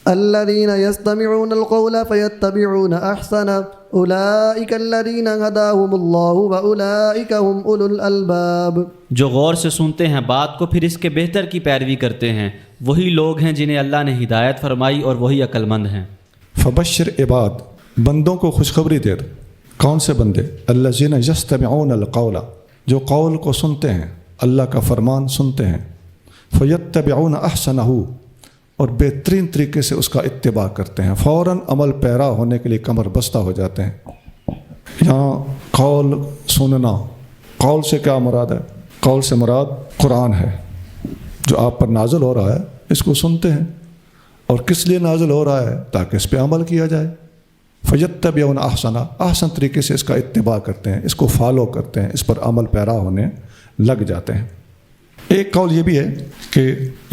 الذين يستمعون القول فيتبعون احسنه اولئك الذين هداهم الله واولئك هم اولو الالباب. جو غور سے سنتے ہیں بات کو پھر اس کے بہتر کی پیروی کرتے ہیں، وہی لوگ ہیں جنہیں اللہ نے ہدایت فرمائی اور وہی عقل مند ہیں. فبشر عباد، بندوں کو خوشخبری دے دو. کون سے بندے؟ الذین یستمعون القول، جو قول کو سنتے ہیں، اللہ کا فرمان سنتے ہیں. فیتبعون احسنہ، اور بہترین طریقے سے اس کا اتباع کرتے ہیں، فوراً عمل پیرا ہونے کے لیے کمر بستہ ہو جاتے ہیں. یہاں قول سننا، قول سے کیا مراد ہے؟ قول سے مراد قرآن ہے جو آپ پر نازل ہو رہا ہے، اس کو سنتے ہیں. اور کس لیے نازل ہو رہا ہے؟ تاکہ اس پہ عمل کیا جائے. فیتبعون احسنہ، احسن طریقے سے اس کا اتباع کرتے ہیں، اس کو فالو کرتے ہیں، اس پر عمل پیرا ہونے لگ جاتے ہیں. ایک قول یہ بھی ہے کہ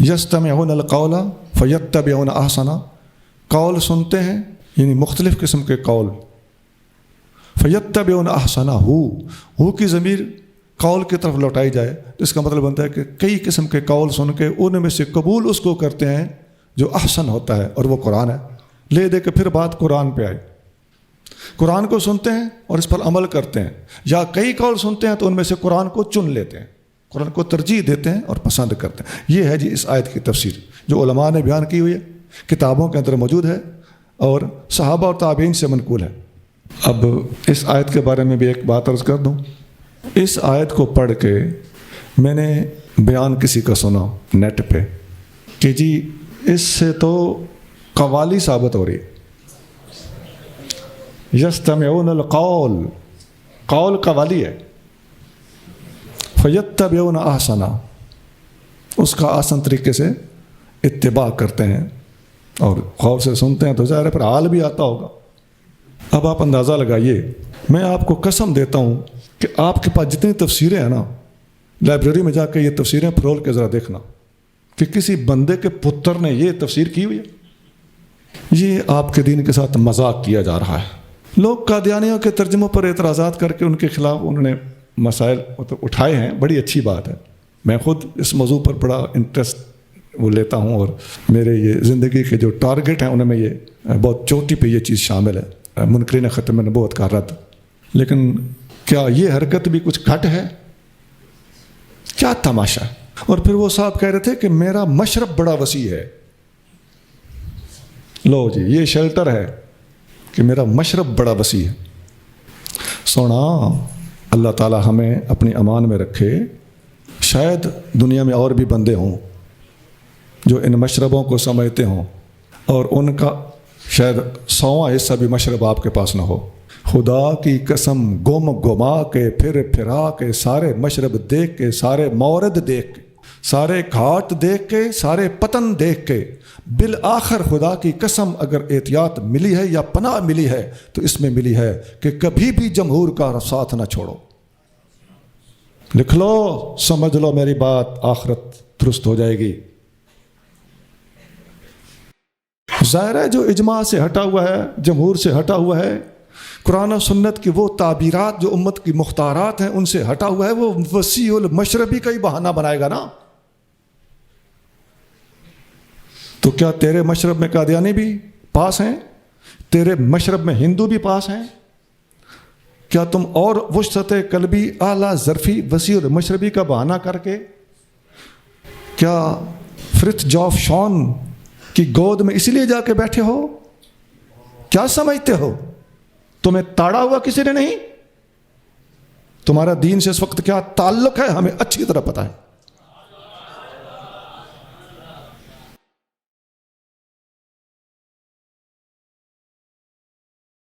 یستمعون القول فیتبعون احسنہ، قول سنتے ہیں یعنی مختلف قسم کے قول. فیتبعون احسنہ، ہو کی ضمیر قول کی طرف لوٹائی جائے تو اس کا مطلب بنتا ہے کہ کئی قسم کے قول سن کے ان میں سے قبول اس کو کرتے ہیں جو احسن ہوتا ہے، اور وہ قرآن ہے. لے دے کے پھر بات قرآن پہ آئی. قرآن کو سنتے ہیں اور اس پر عمل کرتے ہیں، یا کئی قول سنتے ہیں تو ان میں سے قرآن کو چن لیتے ہیں، قرآن کو ترجیح دیتے ہیں اور پسند کرتے ہیں. یہ ہے جی اس آیت کی تفسیر جو علماء نے بیان کی ہوئی ہے، کتابوں کے اندر موجود ہے اور صحابہ اور تابعین سے منقول ہے. اب اس آیت کے بارے میں بھی ایک بات عرض کر دوں. اس آیت کو پڑھ کے میں نے بیان کسی کا سنا نیٹ پہ کہ جی اس سے تو قوالی ثابت ہو رہی ہے. یستمعون القول، قول قوالی ہے. فیتبعون احسنہ، اس کا آسان طریقے سے اتباع کرتے ہیں اور غور سے سنتے ہیں تو ظاہر ہے پھر حال بھی آتا ہوگا. اب آپ اندازہ لگائیے، میں آپ کو قسم دیتا ہوں کہ آپ کے پاس جتنی تفسیریں ہیں نا، لائبریری میں جا کے یہ تفسیریں پھرول کے ذرا دیکھنا کہ کسی بندے کے پتر نے یہ تفسیر کی ہوئی ہے. یہ آپ کے دین کے ساتھ مذاق کیا جا رہا ہے. لوگ قادیانیوں کے ترجموں پر اعتراضات کر کے ان کے خلاف انہوں نے مسائل اٹھائے ہیں، بڑی اچھی بات ہے. میں خود اس موضوع پر بڑا انٹرسٹ وہ لیتا ہوں، اور میرے یہ زندگی کے جو ٹارگٹ ہیں ان میں یہ بہت چوٹی پہ یہ چیز شامل ہے، منکرین ختم نبوت کا رد. لیکن کیا یہ حرکت بھی کچھ گھٹ ہے؟ کیا تماشا ہے؟ اور پھر وہ صاحب کہہ رہے تھے کہ میرا مشرب بڑا وسیع ہے. لو جی یہ شیلٹر ہے کہ میرا مشرب بڑا وسیع ہے. سونا اللہ تعالی ہمیں اپنی امان میں رکھے. شاید دنیا میں اور بھی بندے ہوں جو ان مشربوں کو سمجھتے ہوں، اور ان کا شاید 100واں حصہ بھی مشرب آپ کے پاس نہ ہو. خدا کی قسم، گم گما کے پھر پھرا کے سارے مشرب دیکھ کے، سارے مورد دیکھ کے، سارے گھاٹ دیکھ کے، سارے پتن دیکھ کے، بالآخر خدا کی قسم اگر احتیاط ملی ہے یا پناہ ملی ہے تو اس میں ملی ہے کہ کبھی بھی جمہور کا ساتھ نہ چھوڑو. لکھ لو، سمجھ لو میری بات، آخرت درست ہو جائے گی. ظاہر ہے جو اجماع سے ہٹا ہوا ہے، جمہور سے ہٹا ہوا ہے، قرآن و سنت کی وہ تعبیرات جو امت کی مختارات ہیں ان سے ہٹا ہوا ہے، وہ وسیع المشربی کا ہی بہانہ بنائے گا نا. تو کیا تیرے مشرب میں قادیانی بھی پاس ہیں؟ تیرے مشرب میں ہندو بھی پاس ہیں؟ کیا تم اور وسعت قلبی اعلیٰ ظرفی وسیع المشربی کا بہانہ کر کے کیا فرتھ جاف شون کی گود میں اسی لیے جا کے بیٹھے ہو؟ کیا سمجھتے ہو تمہیں تاڑا ہوا کسی نے نہیں؟ تمہارا دین سے اس وقت کیا تعلق ہے ہمیں اچھی طرح پتہ ہے.